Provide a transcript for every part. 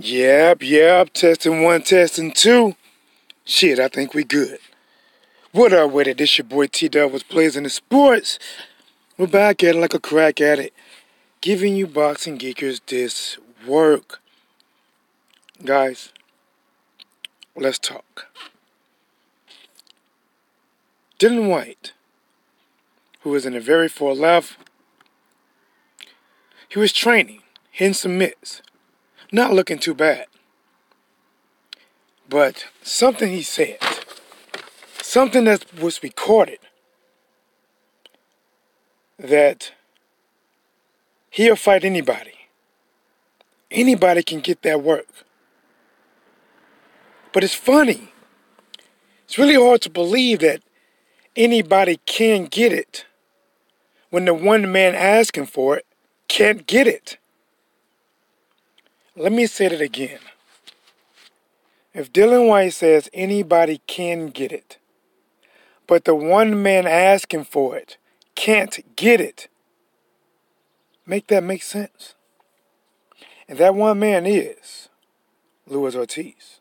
Yep. Testing one, testing two. Shit, I think we good. What up with it? This your boy T-Dub was Blazing the Sports. We're back at it like a crack at it. Giving you boxing geekers this work. Guys, let's talk. Dillian Whyte, who was in the very far left, he was training, hitting some mitts. Not looking too bad. But something he said, something that was recorded, that he'll fight anybody. Anybody can get that work. But it's funny. It's really hard to believe that anybody can get it when the one man asking for it can't get it. Let me say that again. If Dillian Whyte says anybody can get it, but the one man asking for it can't get it, make that make sense. And that one man is Oritz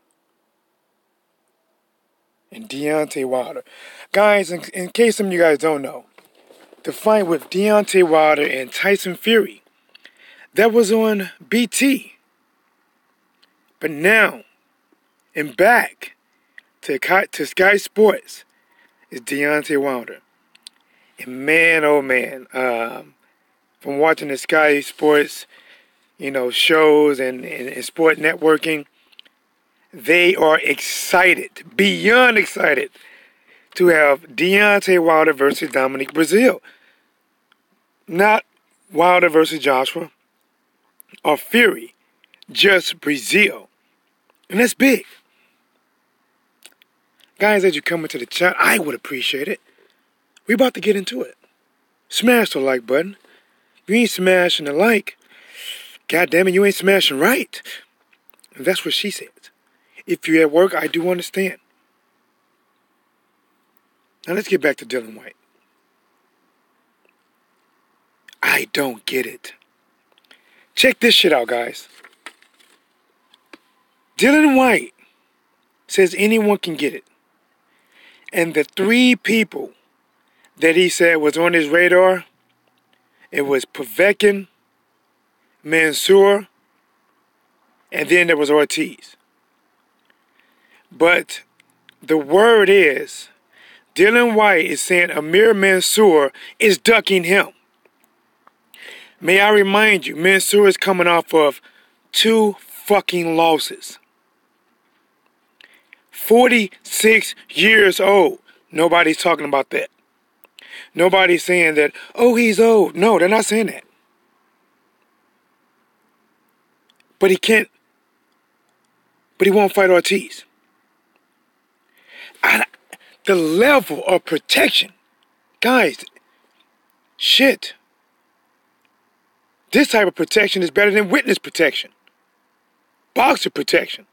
and Deontay Wilder. Guys, in case some of you guys don't know, the fight with Deontay Wilder and Tyson Fury, that was on BT. But now, and back to Sky Sports is Deontay Wilder. And man, oh man, from watching the Sky Sports, shows and sport networking, they are excited, beyond excited, to have Deontay Wilder versus Dominic Breazeale. Not Wilder versus Joshua or Fury, just Breazeale. And that's big. Guys, as you come into the chat, I would appreciate it. We about to get into it. Smash the like button. If you ain't smashing the like, God damn it, you ain't smashing right. And that's what she said. If you're at work, I do understand. Now let's get back to Dillian Whyte. I don't get it. Check this shit out, guys. Dillian Whyte says anyone can get it. And the three people that he said was on his radar, it was Povetkin, Mansour, and then there was Oritz. But the word is, Dillian Whyte is saying Amir Mansour is ducking him. May I remind you, Mansour is coming off of 2 fucking losses. 46 years old. Nobody's talking about that. Nobody's saying that, oh, he's old. No, they're not saying that. But he can't. But he won't fight Oritz. The level of protection. Guys, shit. This type of protection is better than witness protection. Boxer protection.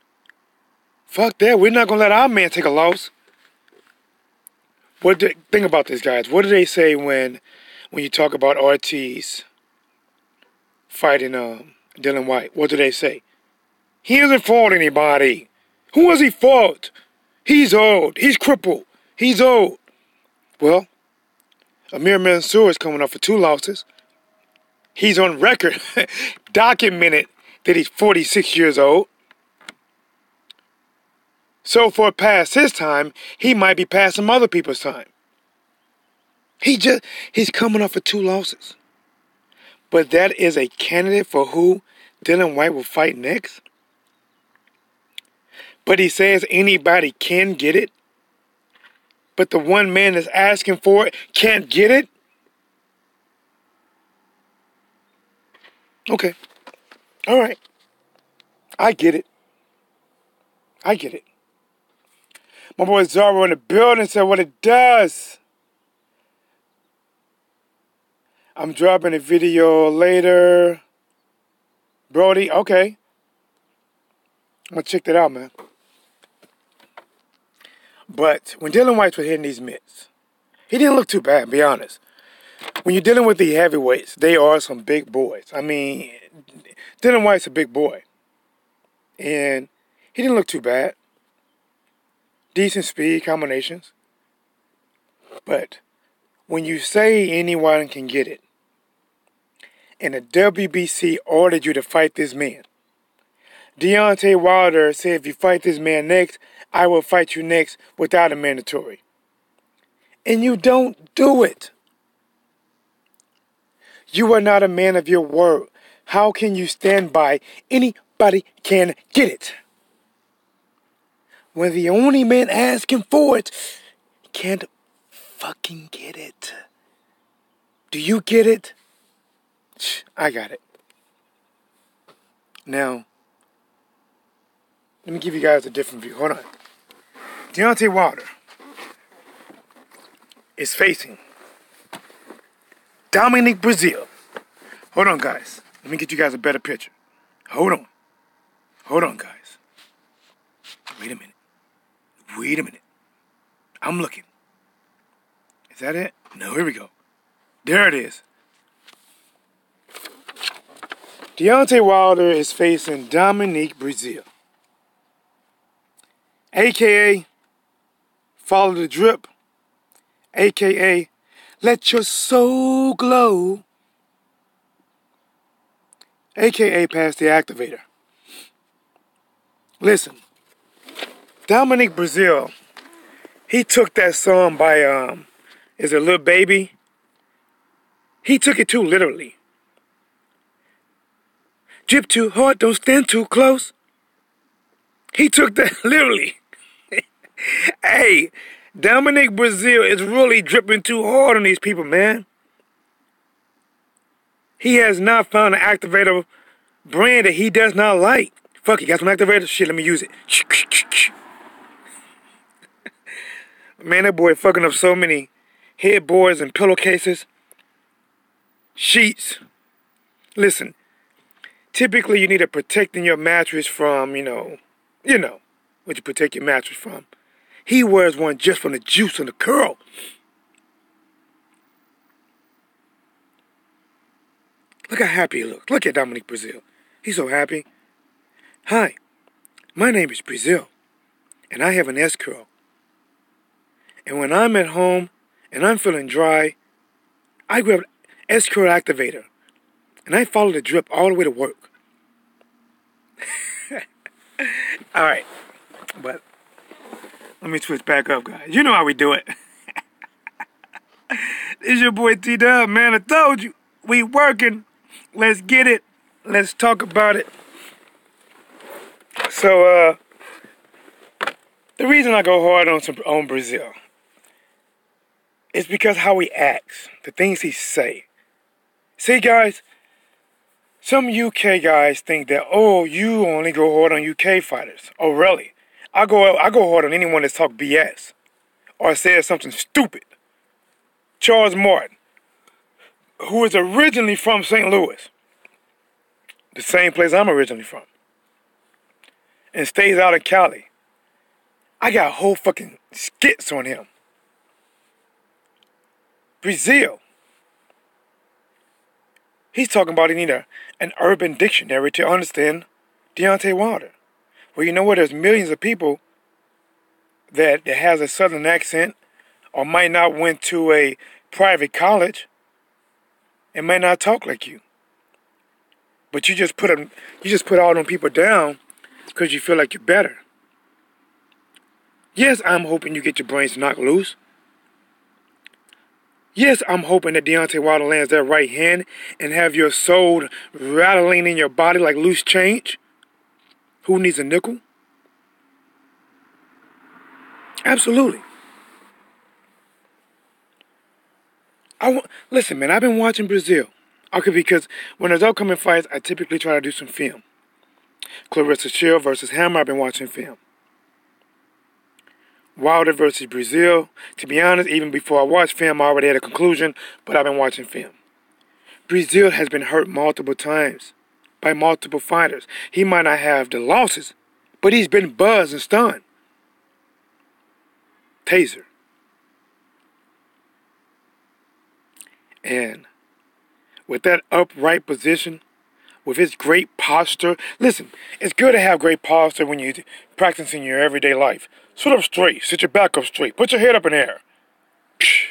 Fuck that. We're not going to let our man take a loss. Think about this, guys. What do they say when you talk about Oritz fighting Dillian Whyte? What do they say? He hasn't fought anybody. Who has he fought? He's old. He's crippled. He's old. Well, Amir Mansour is coming off for 2 losses. He's on record, documented that he's 46 years old. So for past his time, he might be past some other people's time. He's coming off of 2 losses. But that is a candidate for who Dillian Whyte will fight next. But he says anybody can get it. But the one man that's asking for it can't get it. Okay. All right. I get it. My boy Zara in the building said what it does. I'm dropping a video later. Brody, okay. I'm going to check that out, man. But when Dillian Whyte was hitting these mitts, he didn't look too bad, to be honest. When you're dealing with the heavyweights, they are some big boys. I mean, Dillian Whyte's a big boy. And he didn't look too bad. Decent speed combinations. But when you say anyone can get it, and the WBC ordered you to fight this man, Deontay Wilder said, if you fight this man next, I will fight you next without a mandatory. And you don't do it. You are not a man of your word. How can you stand by anybody can get it? When the only man asking for it can't fucking get it. Do you get it? I got it. Now, let me give you guys a different view. Hold on. Deontay Wilder is facing Dominic Breazeale. Hold on, guys. Let me get you guys a better picture. Hold on. Hold on, guys. Wait a minute. Wait a minute. I'm looking. Is that it? No, here we go. There it is. Deontay Wilder is facing Dominic Breazeale, a.k.a. Follow the Drip, a.k.a. Let Your Soul Glow, a.k.a. Pass the Activator. Listen, Dominic Breazeale, he took that song by, is it Lil Baby? He took it too literally. Drip too hard, don't stand too close. He took that literally. Hey, Dominic Breazeale is really dripping too hard on these people, man. He has not found an activator brand that he does not like. Fuck, you got some activators? Shit, let me use it. Man, that boy fucking up so many headboards and pillowcases. Sheets. Listen, typically you need to protect your mattress from, you know what you protect your mattress from. He wears one just from the juice and the curl. Look how happy he looks. Look at Dominic Breazeale. He's so happy. Hi, my name is Breazeale, and I have an S-curl. And when I'm at home and I'm feeling dry, I grab S-curl activator, and I follow the drip all the way to work. All right, but let me switch back up, guys. You know how we do it. It's your boy T-Dub, man. I told you, we working. Let's get it. Let's talk about it. So, the reason I go hard on Breazeale is because how he acts, the things he say. See, guys, some UK guys think that, oh, you only go hard on UK fighters. Oh, really? I go hard on anyone that talk BS or says something stupid. Charles Martin, who is originally from St. Louis, the same place I'm originally from, and stays out in Cali. I got whole fucking skits on him. Breazeale, he's talking about he need an urban dictionary to understand Deontay Wilder. Well, you know what? There's millions of people that has a southern accent or might not went to a private college and might not talk like you. But you just put all them people down because you feel like you're better. Yes, I'm hoping you get your brains knocked loose. Yes, I'm hoping that Deontay Wilder lands that right hand and have your soul rattling in your body like loose change. Who needs a nickel? Absolutely. Listen, man, I've been watching Breazeale. Okay, because when there's upcoming fights, I typically try to do some film. Clarissa Shield versus Hammer, I've been watching film. Wilder versus Breazeale. To be honest, even before I watched film, I already had a conclusion, but I've been watching film. Breazeale has been hurt multiple times by multiple fighters. He might not have the losses, but he's been buzzed and stunned. Taser. And with that upright position, with his great posture. Listen, it's good to have great posture when you're practicing your everyday life. Sit up straight. Sit your back up straight. Put your head up in the air. Psh.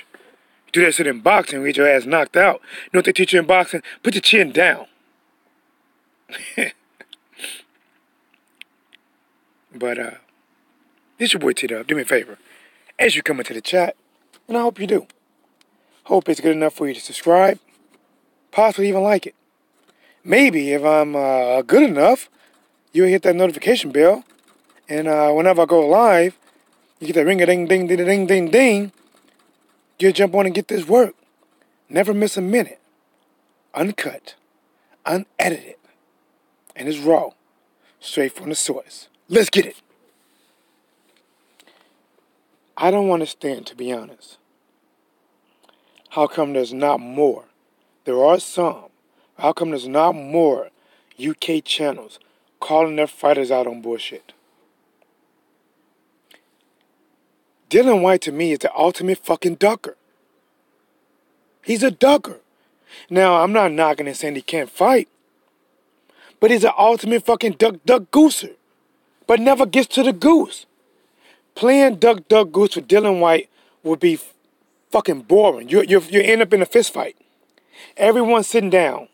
Do that shit in boxing, we get your ass knocked out. You know what they teach you in boxing? Put your chin down. But, this your boy T-Dub. Do me a favor. As you come into the chat, and I hope you do. Hope it's good enough for you to subscribe. Possibly even like it. Maybe if I'm good enough, you'll hit that notification bell. And whenever I go live, you get that ring-a-ding-ding-ding-ding-ding-ding. You'll jump on and get this work. Never miss a minute. Uncut. Unedited. And it's raw. Straight from the source. Let's get it. I don't understand, to be honest. How come there's not more? There are some. How come there's not more UK channels calling their fighters out on bullshit? Dillian Whyte, to me, is the ultimate fucking ducker. He's a ducker. Now, I'm not knocking and saying he can't fight. But he's an ultimate fucking duck-gooser. But never gets to the goose. Playing duck-goose with Dillian Whyte would be fucking boring. You end up in a fist fight. Everyone's sitting down.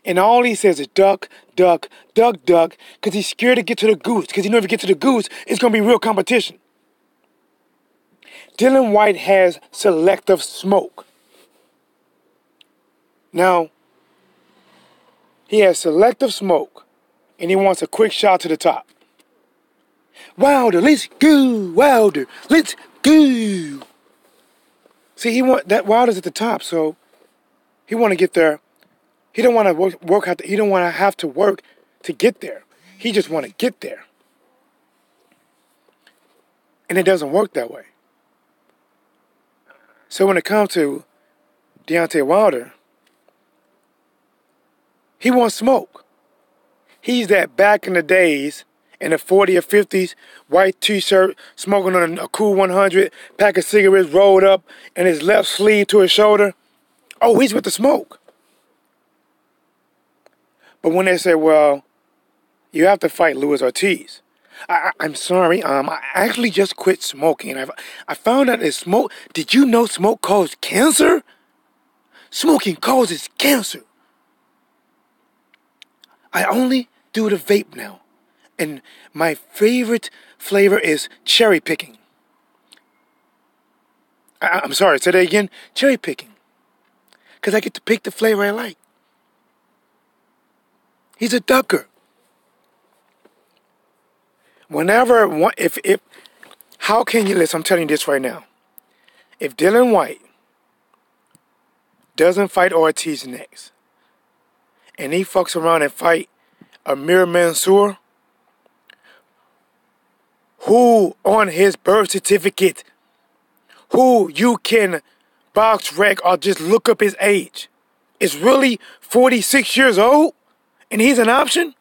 And all he says is duck, duck, duck, duck. Because he's scared to get to the goose. Because he knows if he gets to the goose, it's going to be real competition. Dillian Whyte has selective smoke. Now, he has selective smoke, and he wants a quick shot to the top. Wilder, let's go, Wilder, let's go. See, he want that Wilder's at the top, so he want to get there. He don't want to work out. He don't want to have to work to get there. He just want to get there, and it doesn't work that way. So when it comes to Deontay Wilder, he wants smoke. He's that back in the days, in the 40s or 50s, white t-shirt, smoking on a cool 100, pack of cigarettes rolled up, and his left sleeve to his shoulder. Oh, he's with the smoke. But when they say, well, you have to fight Luis Ortiz. I'm sorry, I actually just quit smoking. I found out that smoke, did you know smoke causes cancer? Smoking causes cancer. I only do the vape now. And my favorite flavor is cherry picking. I'm sorry, say that again. Cherry picking. Because I get to pick the flavor I like. He's a ducker. How can you listen? I'm telling you this right now. If Dillian Whyte doesn't fight Ortiz next, and he fucks around and fight Amir Mansour, who on his birth certificate, who you can box rec or just look up his age, is really 46 years old, and he's an option?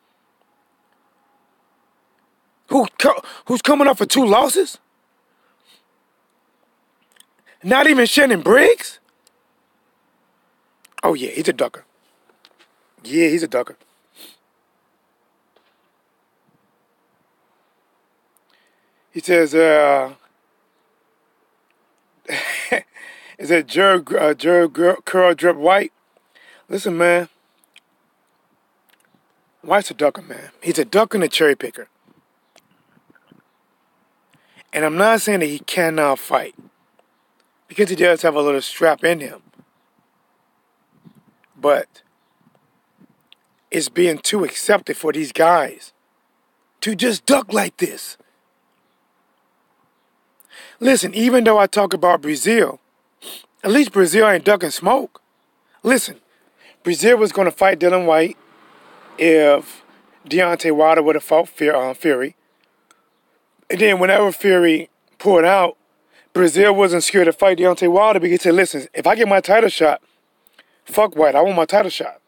Who's coming up for 2 losses? Not even Shannon Briggs? Oh yeah, he's a ducker. Yeah, he's a ducker. He says, is that Curl Drip White? Listen, man. White's a ducker, man. He's a ducker and a cherry picker. And I'm not saying that he cannot fight, because he does have a little strap in him. But it's being too accepted for these guys to just duck like this. Listen, even though I talk about Brazil, at least Brazil ain't ducking smoke. Listen, Brazil was going to fight Dillian Whyte if Deontay Wilder would have fought Fury. And then whenever Fury pulled out, Brazil wasn't scared to fight Deontay Wilder because he said, listen, if I get my title shot, fuck White, I want my title shot.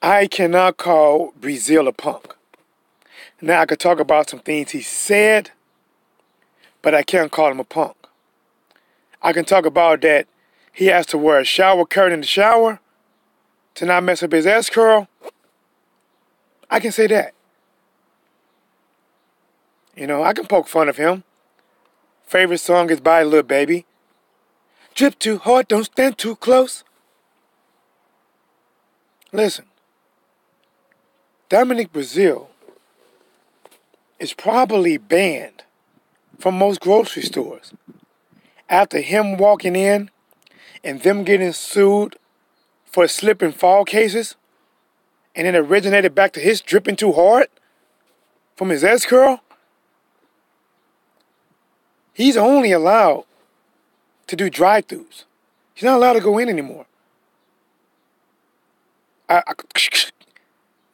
I cannot call Brazil a punk. Now I could talk about some things he said, but I can't call him a punk. I can talk about that he has to wear a shower curtain in the shower, to not mess up his S curl. I can say that. You know, I can poke fun of him. Favorite song is by Lil Baby. Drip too hard, don't stand too close. Listen, Dominic Brazil is probably banned from most grocery stores after him walking in and them getting sued for slip and fall cases, and it originated back to his dripping too hard from his S-curl. He's only allowed to do drive-thrus. He's not allowed to go in anymore.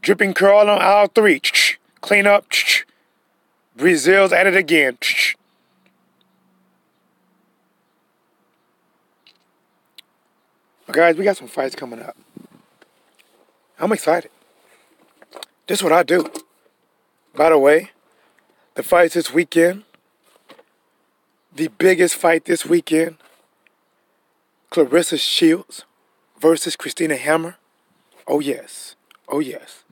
Dripping curl on aisle 3. Clean up. Brazil's at it again. But guys, we got some fights coming up. I'm excited. This is what I do. By the way, the fights this weekend, the biggest fight this weekend, Clarissa Shields versus Christina Hammer. Oh yes, oh yes.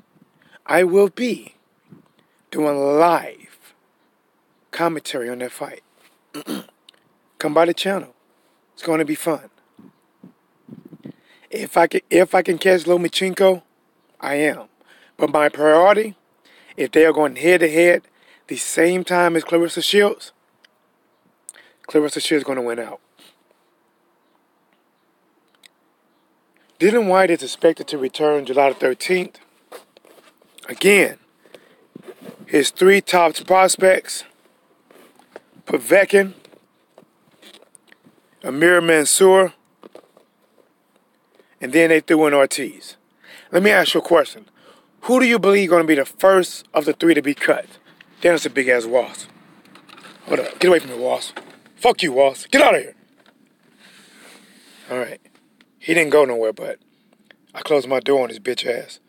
I will be doing live commentary on that fight. Come by the channel. It's going to be fun. If I can catch Lomachenko, I am. But my priority, if they are going head to head the same time as Clarissa Shields is going to win out. Dillian Whyte is expected to return July the 13th. Again, his 3 top prospects, Povetkin, Amir Mansour, and then they threw in Ortiz. Let me ask you a question. Who do you believe is going to be the first of the 3 to be cut? Damn, it's a big-ass wasp. Hold up. Get away from me, wasp. Fuck you, wasp. Get out of here. All right. He didn't go nowhere, but I closed my door on his bitch ass.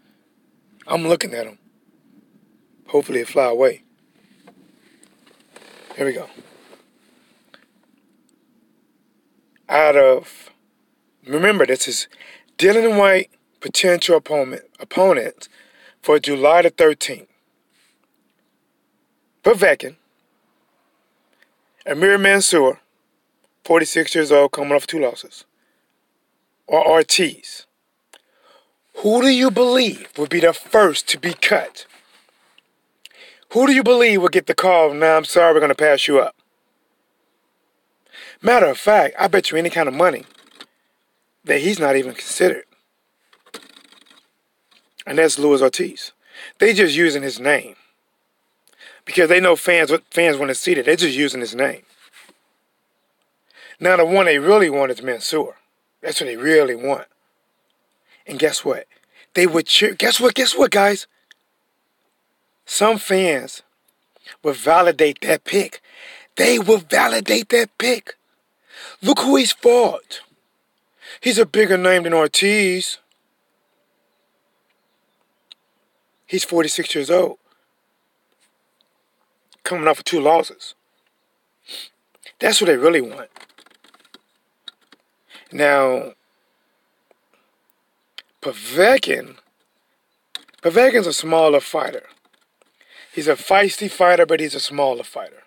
I'm looking at him. Hopefully he'll fly away. Here we go. Remember, this is Dillian Whyte, potential opponent for July the 13th. Povetkin, Amir Mansour, 46 years old, coming off 2 losses. Or Ortiz. Who do you believe will be the first to be cut? Who do you believe will get the call, nah, I'm sorry, we're going to pass you up? Matter of fact, I bet you any kind of money that he's not even considered. And that's Luis Ortiz. They just using his name. Because they know fans want to see that. They're just using his name. Now the one they really want is Mansour. That's what they really want. And guess what? They would cheer. Guess what, guys? Some fans will validate that pick. They will validate that pick. Look who he's fought. He's a bigger name than Ortiz. He's 46 years old. Coming off of 2 losses. That's what they really want. Now, Povetkin's a smaller fighter. He's a feisty fighter, but he's a smaller fighter.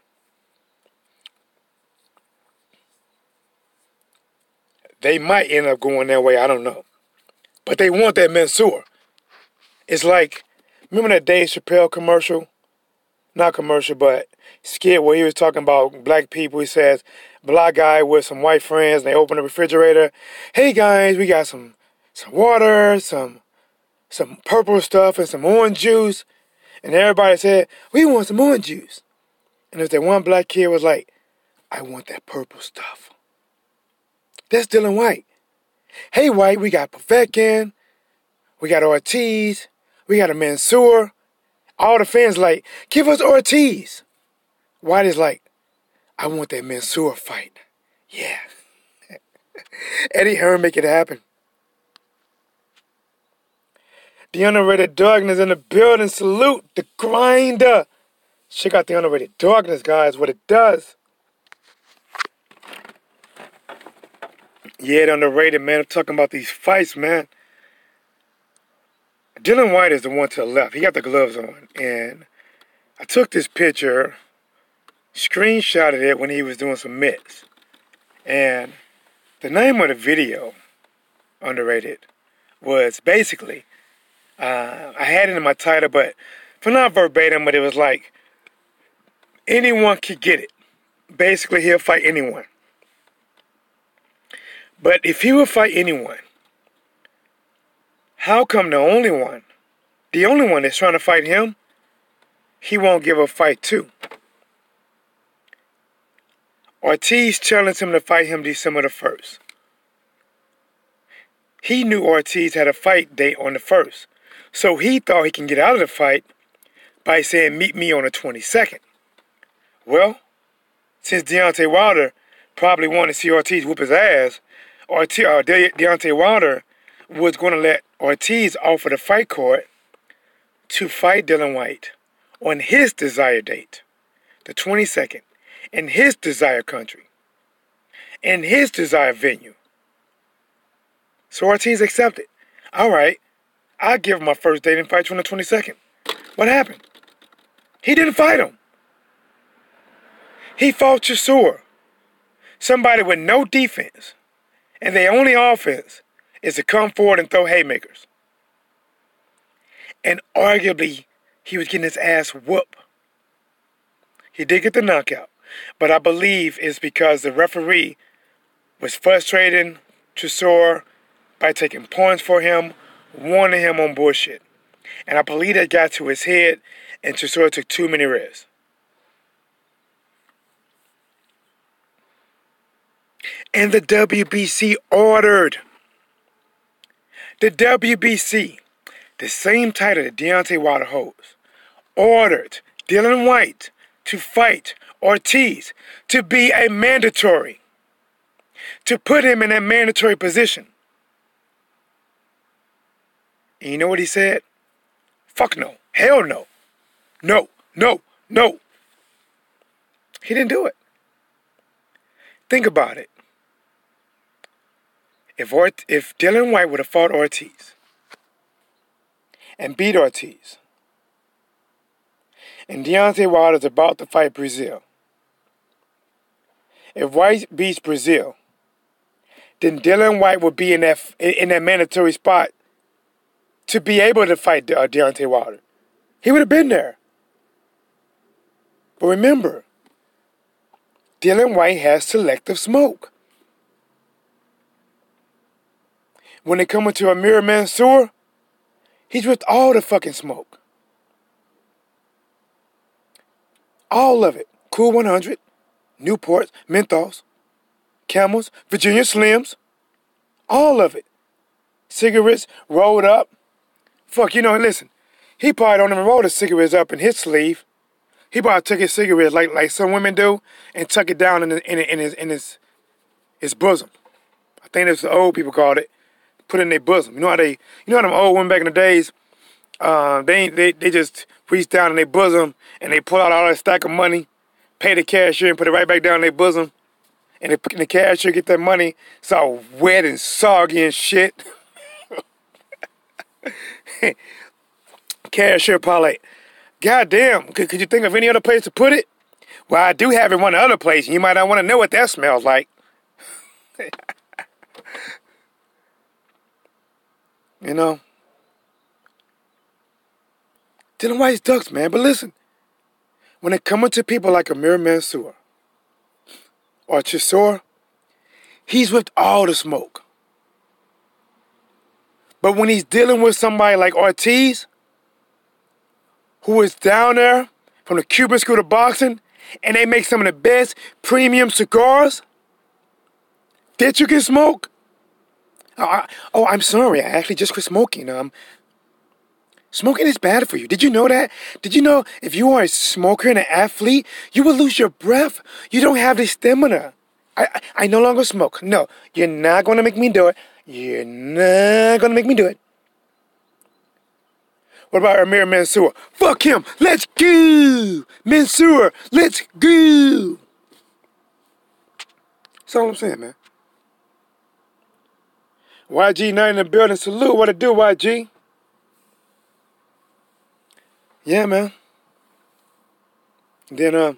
They might end up going that way, I don't know. But they want that Mansour. It's like, remember that Dave Chappelle commercial? Not commercial, but skit where he was talking about black people. He says, black guy with some white friends, and they open the refrigerator. Hey guys, we got some water, some purple stuff, and some orange juice. And everybody said, we want some orange juice. And if that one black kid was like, I want that purple stuff. That's Dillian Whyte. Hey White, we got Povetkin, we got Ortiz, we got a Mansour. All the fans like, give us Ortiz. White is like, I want that Mansour fight. Yeah. Eddie Hearn make it happen. The underrated darkness in the building. Salute the grinder. Check out the underrated darkness, guys, what it does. Yeah, the underrated, man. I'm talking about these fights, man. Dillian Whyte is the one to the left. He got the gloves on. And I took this picture, screenshotted it when he was doing some mitts. And the name of the video, underrated, was basically, I had it in my title, but for not verbatim, but it was like, anyone could get it. Basically, he'll fight anyone. But if he would fight anyone, how come the only one that's trying to fight him, he won't give a fight to? Ortiz challenged him to fight him December the 1st. He knew Ortiz had a fight date on the 1st, so he thought he can get out of the fight by saying, meet me on the 22nd. Well, since Deontay Wilder probably wanted to see Ortiz whoop his ass, Deontay Wilder was going to let Ortiz offer the fight card to fight Dillian Whyte on his desired date, the 22nd, in his desired country, in his desired venue. So Ortiz accepted. All right, I'll give him my first date and fight you on the 22nd. What happened? He didn't fight him. He fought Chisora, somebody with no defense, and their only offense is to come forward and throw haymakers. And arguably, he was getting his ass whooped. He did get the knockout, but I believe it's because the referee was frustrating Chisora by taking points for him, warning him on bullshit. And I believe that got to his head, and Chisora took too many risks. And the WBC ordered. The WBC, the same title that Deontay Wilder holds, ordered Dillian Whyte to fight Ortiz to be a mandatory, to put him in a mandatory position. And you know what he said? Fuck no. Hell no. No, no, no. He didn't do it. Think about it. If Dillian Whyte would have fought Ortiz and beat Ortiz, and Deontay Wilder is about to fight Brazil, if Whyte beats Brazil, then Dillian Whyte would be in that mandatory spot to be able to fight Deontay Wilder. He would have been there. But remember, Dillian Whyte has selective smoke. When it comes to Amir Mansour, he's with all the fucking smoke. All of it. Cool 100, Newports, Menthols, Camels, Virginia Slims. All of it. Cigarettes rolled up. Fuck, listen. He probably don't even roll the cigarettes up in his sleeve. He probably took his cigarettes like some women do and tuck it down in his bosom. I think that's what the old people called it. Put it in their bosom. You know how them old women back in the days, they just reach down in their bosom and they pull out all that stack of money, pay the cashier and put it right back down in their bosom. And the cashier get that money, it's all wet and soggy and shit. Cashier probably like, God damn, could you think of any other place to put it? Well, I do have it one other place, and you might not want to know what that smells like. Dillian Whyte's ducks, man. But listen, when it comes to people like Amir Mansour or Chisora, he's with all the smoke. But when he's dealing with somebody like Ortiz, who is down there from the Cuban School of Boxing, and they make some of the best premium cigars that you can smoke. I'm sorry. I actually just quit smoking. Smoking is bad for you. Did you know that? Did you know if you are a smoker and an athlete, you will lose your breath? You don't have the stamina. I no longer smoke. No, you're not going to make me do it. You're not going to make me do it. What about Amir Mansour? Fuck him. Let's go. Mansour, let's go. That's all I'm saying, man. YG not in the building. Salute. What it do, YG? Yeah, man. Then,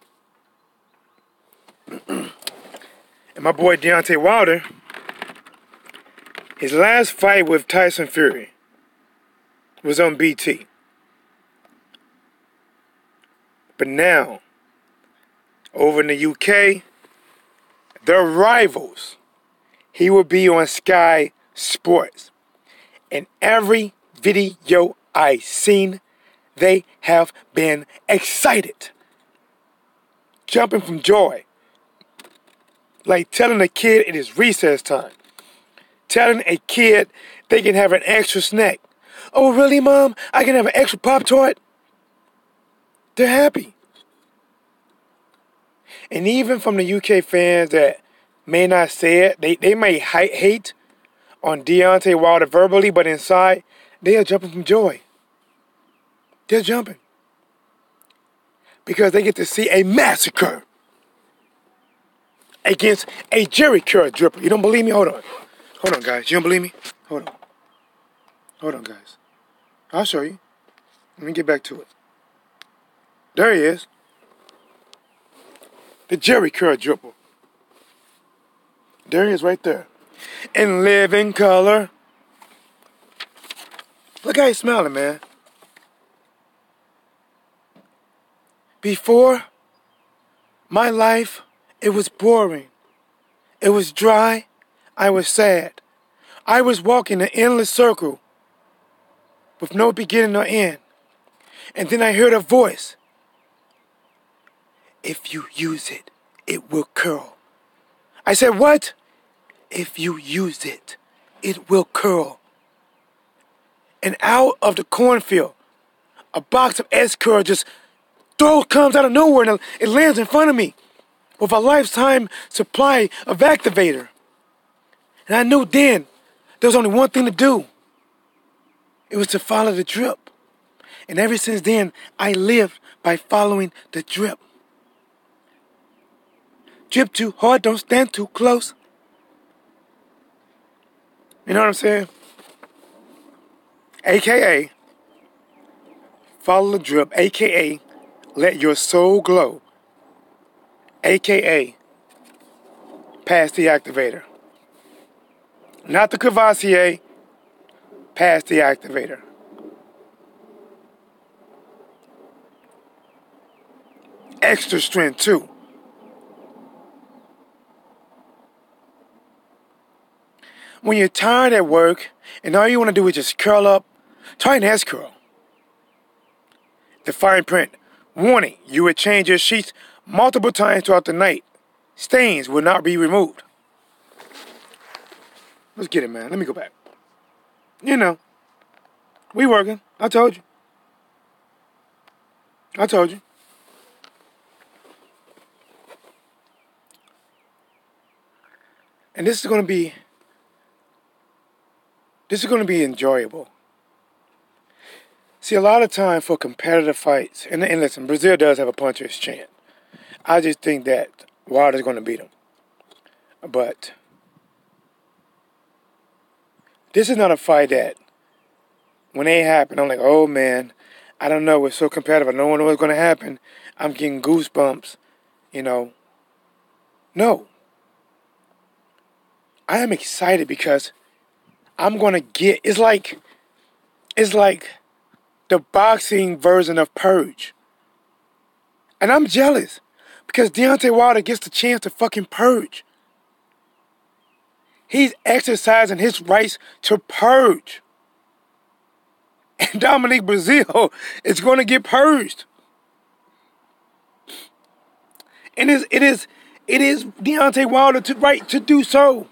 and my boy Deontay Wilder, his last fight with Tyson Fury was on BT. But now, over in the UK, their rivals, he will be on Sky Sports. And every video I seen, they have been excited. Jumping from joy. Like telling a kid it is recess time. Telling a kid they can have an extra snack. Oh, really, Mom? I can have an extra Pop-Tart? They're happy. And even from the UK fans that may not say it, they may hate on Deontay Wilder verbally, but inside, they are jumping from joy. They're jumping. Because they get to see a massacre against a Jerry curl dripper. You don't believe me? Hold on. Hold on, guys. You don't believe me? Hold on. Hold on, guys. I'll show you. Let me get back to it. There he is. The Jerry curl dripper. There he is right there. In living color. Look how he's smiling, man. Before, my life, it was boring. It was dry. I was sad. I was walking an endless circle with no beginning or end. And then I heard a voice. If you use it, it will curl. I said, what? If you use it, it will curl. And out of the cornfield, a box of S-Curl just comes out of nowhere and it lands in front of me with a lifetime supply of activator. And I knew then there was only one thing to do. It was to follow the drip. And ever since then, I lived by following the drip. Drip too hard, don't stand too close. You know what I'm saying? AKA, follow the drip. AKA, let your soul glow. AKA, pass the activator. Not the Cavassier, pass the activator. Extra strength too. When you're tired at work and all you want to do is just curl up, try an S-Curl. The fine print. Warning, you would change your sheets multiple times throughout the night. Stains will not be removed. Let's get it, man. Let me go back. You know, we working. I told you. I told you. And this is going to be enjoyable. See, a lot of time for competitive fights, and listen, Brazil does have a puncher's chance. I just think that Wilder's going to beat him. But this is not a fight that, when they happen, I'm like, oh man, I don't know, it's so competitive. I don't know what's going to happen. I'm getting goosebumps, you know. No. I am excited because I'm going to get, it's like the boxing version of Purge. And I'm jealous because Deontay Wilder gets the chance to fucking purge. He's exercising his rights to purge. And Dominique Brazil is going to get purged. And it is Deontay Wilder's right to do so.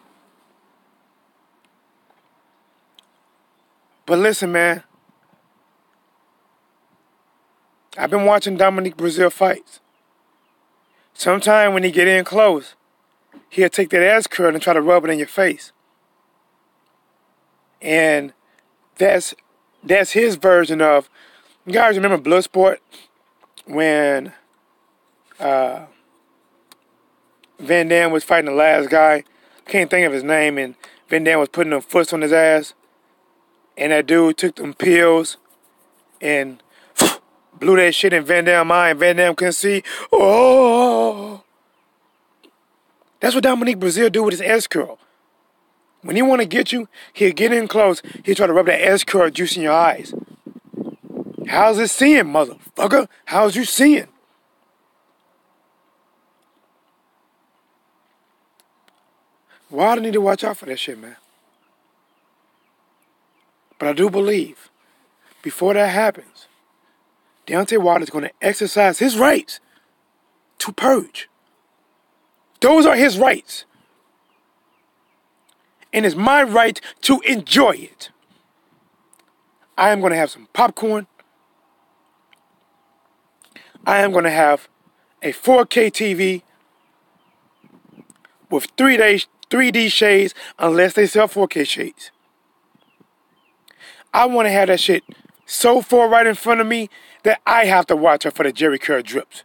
But listen, man. I've been watching Dominique Brazil fights. Sometime when he get in close, he'll take that ass curl and try to rub it in your face. And that's his version of, you guys remember Bloodsport? When Van Damme was fighting the last guy. Can't think of his name, and Van Damme was putting them foots on his ass. And that dude took them pills and Blew that shit in Van Dam's eye, and Van Dam couldn't see. Oh. That's what Dominique Brazil do with his S-curl. When he want to get you, he'll get in close. He'll try to rub that S-curl juice in your eyes. How's it seeing, motherfucker? How's you seeing? Wilder need to watch out for that shit, man. But I do believe, before that happens, Deontay Wilder is going to exercise his rights to purge. Those are his rights. And it's my right to enjoy it. I am going to have some popcorn. I am going to have a 4K TV with 3D shades, unless they sell 4K shades. I want to have that shit so far right in front of me that I have to watch her for the Jerry curl drips.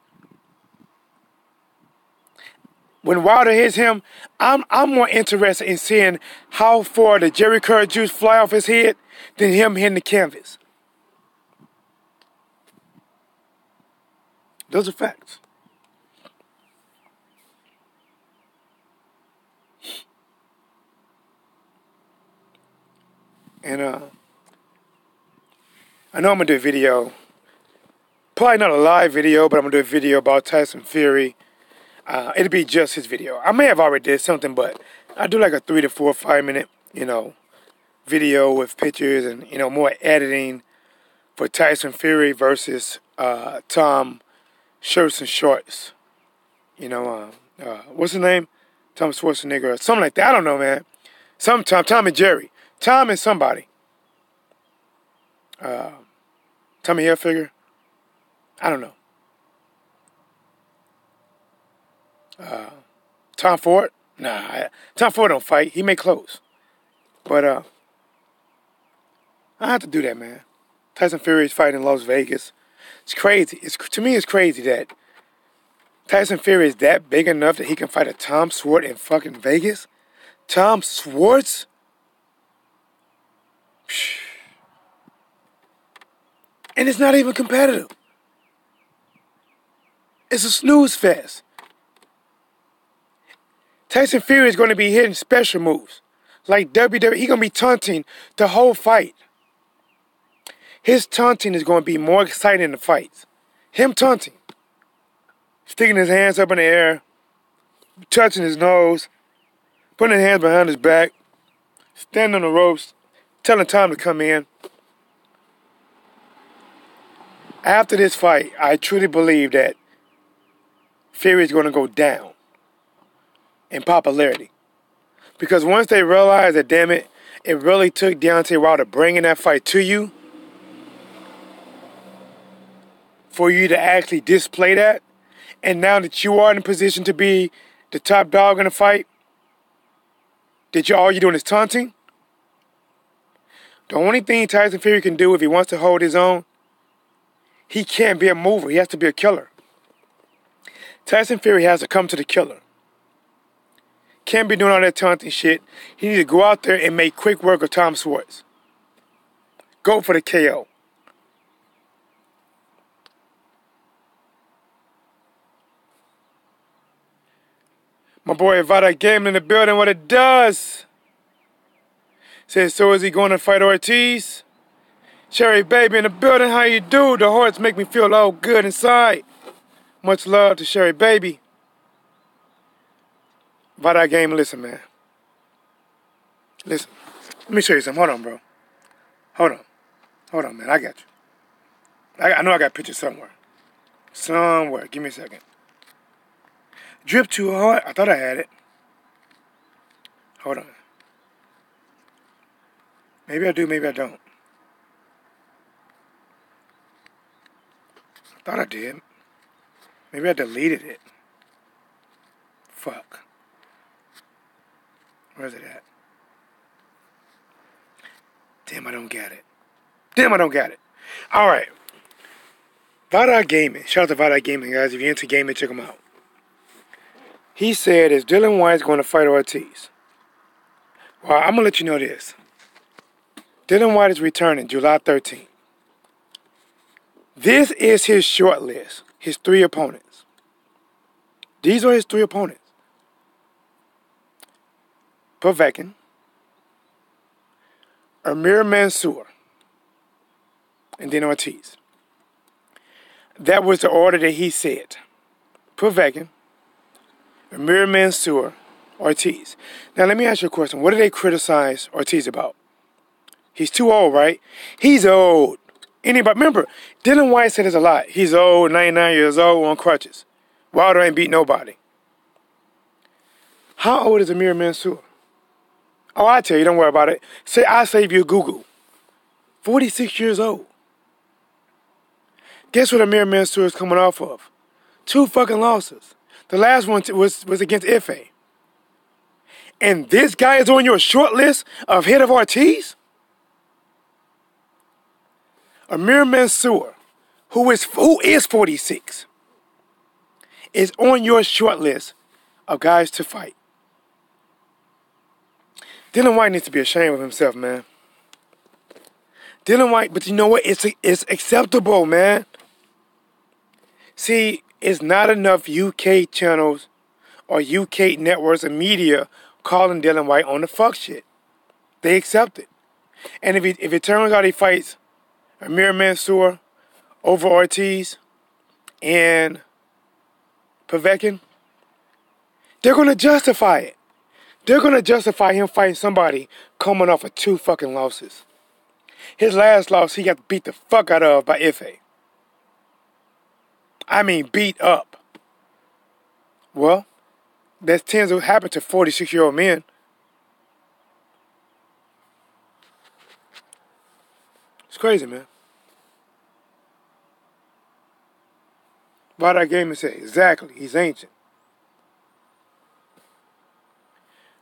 When Wilder hits him, I'm more interested in seeing how far the Jerry curl juice fly off his head than him hitting the canvas. Those are facts. And I know I'm going to do a video. Probably not a live video, but I'm going to do a video about Tyson Fury. It'll be just his video. I may have already did something, but I do like a 3 to 4 or 5 minute, video with pictures and, more editing for Tyson Fury versus Tom Shirts and Shorts. What's his name? Tom Schwarzenegger or something like that. I don't know, man. Tom and Jerry. Tom and somebody. Tommy Hilfiger. I don't know. Tom Ford? Nah, Tom Ford don't fight. He make clothes. But I have to do that, man. Tyson Fury is fighting in Las Vegas. It's crazy. To me, it's crazy that Tyson Fury is that big enough that he can fight a Tom Schwartz in fucking Vegas. Tom Schwartz? And it's not even competitive. It's a snooze fest. Tyson Fury is going to be hitting special moves. Like WWE, he's going to be taunting the whole fight. His taunting is going to be more exciting than the fights. Him taunting. Sticking his hands up in the air. Touching his nose. Putting his hands behind his back. Standing on the ropes. Telling Tom to come in. After this fight, I truly believe that Fury is going to go down in popularity. Because once they realize that, damn it, it really took Deontay Wilder bringing that fight to you for you to actually display that. And now that you are in a position to be the top dog in the fight, that all you're doing is taunting. The only thing Tyson Fury can do if he wants to hold his own, he can't be a mover. He has to be a killer. Tyson Fury has to come to the killer. Can't be doing all that taunting shit. He needs to go out there and make quick work of Tom Schwartz. Go for the KO. My boy Vada Game in the building, what it does. Says, so is he going to fight Ortiz? Cherry Baby in the building, how you do? The hearts make me feel all good inside. Much love to Cherry Baby. Vada Game, listen, man. Listen, let me show you something. Hold on, bro. Hold on, man. I got you. I know I got pictures somewhere. Give me a second. Drip too hard. I thought I had it. Hold on. Maybe I do, maybe I don't. I thought I did. Maybe I deleted it. Fuck. Where's it at? Damn, I don't got it. Alright. Vada Gaming. Shout out to Vada Gaming, guys. If you're into gaming, check him out. He said, is Dillian Whyte going to fight Ortiz? Well, I'm going to let you know this. Dillian Whyte is returning July 13th. This is his short list. His 3 opponents. These are his 3 opponents. Povetkin, Amir Mansour, and then Ortiz. That was the order that he said. Povetkin, Amir Mansour, Ortiz. Now let me ask you a question. What do they criticize Ortiz about? He's too old, right? He's old. Anybody remember? Dillian Whyte said this a lot. He's old, 99 years old, on crutches. Wilder ain't beat nobody. How old is Amir Mansour? Oh, I tell you, don't worry about it. Say I'll save you a Google. 46 years old. Guess what Amir Mansour is coming off of? 2 fucking losses. The last one was against Ife. And this guy is on your short list of head of Ortiz? Amir Mansour, who is 46, is on your short list of guys to fight. Dillian Whyte needs to be ashamed of himself, man. Dillian Whyte, but you know what? It's acceptable, man. See, it's not enough UK channels or UK networks and media calling Dillian Whyte on the fuck shit. They accept it. And if it turns out he fights Amir Mansour over Ortiz and Povetkin, they're going to justify it. They're going to justify him fighting somebody coming off of 2 fucking losses. His last loss, he got beat the fuck out of by Ife. I mean, beat up. Well, that tends to happen to 46-year-old men. It's crazy, man. Why that game and say, exactly, he's ancient.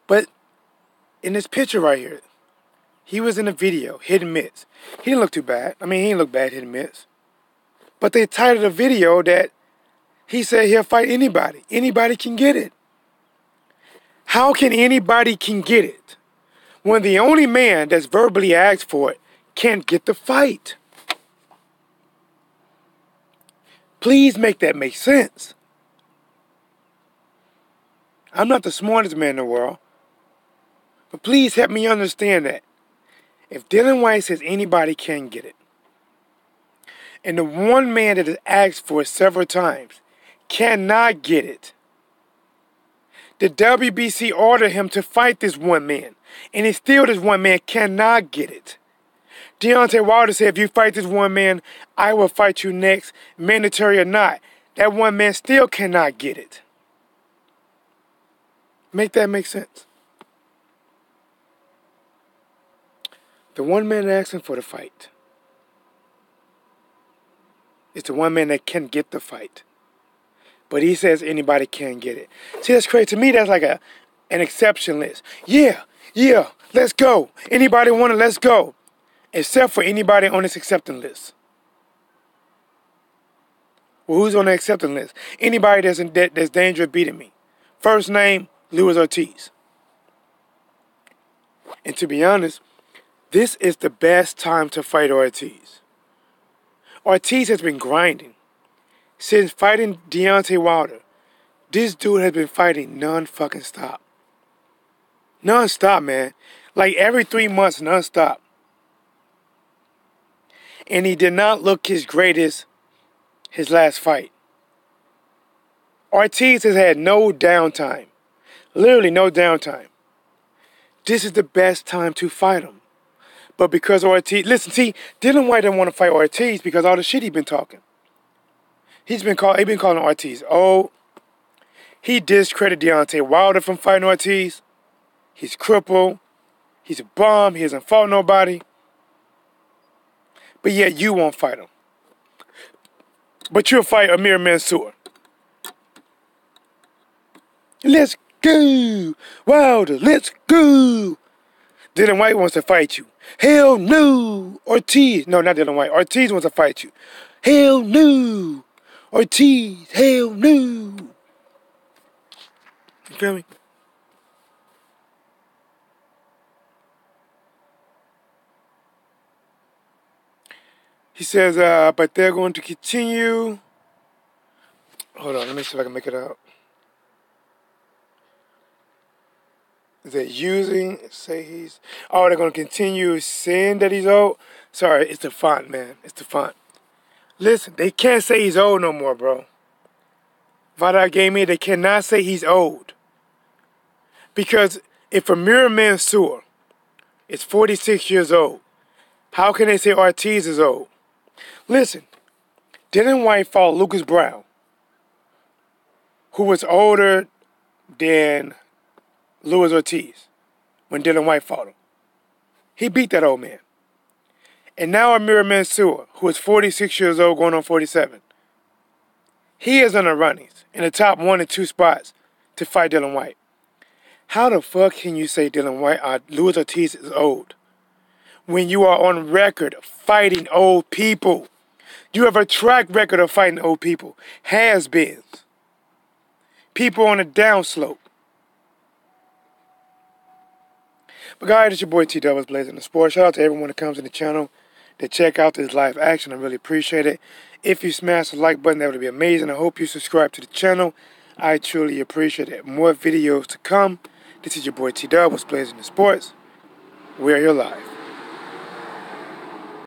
But in this picture right here, he was in a video, hit and miss. He didn't look too bad. I mean, he didn't look bad, hit and miss. But they titled the video that he said he'll fight anybody. Anybody can get it. How can anybody can get it when the only man that's verbally asked for it can't get the fight? Please make that make sense. I'm not the smartest man in the world, but please help me understand that. If Dillian Whyte says anybody can get it, and the one man that has asked for it several times cannot get it, the WBC ordered him to fight this one man, and it's still this one man cannot get it. Deontay Wilder said, if you fight this one man, I will fight you next, mandatory or not. That one man still cannot get it. Make that make sense? The one man asking for the fight is the one man that can get the fight. But he says anybody can get it. See, that's crazy. To me, that's like an exception list. Yeah, let's go. Anybody want it, let's go. Except for anybody on this acceptance list. Well, who's on the acceptance list? Anybody that's dangerous beating me. First name, Luis Ortiz. And to be honest, this is the best time to fight Ortiz. Ortiz has been grinding. Since fighting Deontay Wilder, this dude has been fighting non-fucking stop. Non-stop, man. Like every 3 months, non-stop. And he did not look his greatest his last fight. Ortiz has had no downtime. Literally no downtime. This is the best time to fight him. But because Ortiz... Listen, see, Dillian Whyte didn't want to fight Ortiz because all the shit he's been talking. He's been calling Ortiz old. He discredited Deontay Wilder from fighting Ortiz. He's crippled. He's a bum. He hasn't fought nobody. But yet you won't fight him. But you'll fight Amir Mansour. Let's go. Wilder, let's go. Dillian Whyte wants to fight you. Hell no. Ortiz. No, not Dillian Whyte. Ortiz wants to fight you. Hell no. Ortiz. Hell no. You feel me? He says, but they're going to continue. Hold on, let me see if I can make it out. Is it using, say he's, oh, they're going to continue saying that he's old? Sorry, it's the font, man. It's the font. Listen, they can't say he's old no more, bro. Vada gave me, they cannot say he's old. Because if Amir Mansour is 46 years old, how can they say Ortiz is old? Listen, Dillian Whyte fought Lucas Brown, who was older than Luis Ortiz when Dillian Whyte fought him. He beat that old man. And now Amir Mansour, who is 46 years old, going on 47, he is on the runnings in the top 1 and 2 spots to fight Dillian Whyte. How the fuck can you say Dillian Whyte, Luis Ortiz is old when you are on record fighting old people? You have a track record of fighting old people. Has-beens. People on a downslope. But guys, it's your boy T-Doubles Blazing the Sport. Shout out to everyone that comes in the channel to check out this live action. I really appreciate it. If you smash the like button, that would be amazing. I hope you subscribe to the channel. I truly appreciate it. More videos to come. This is your boy T-Doubles Blazing the Sports. We are here live.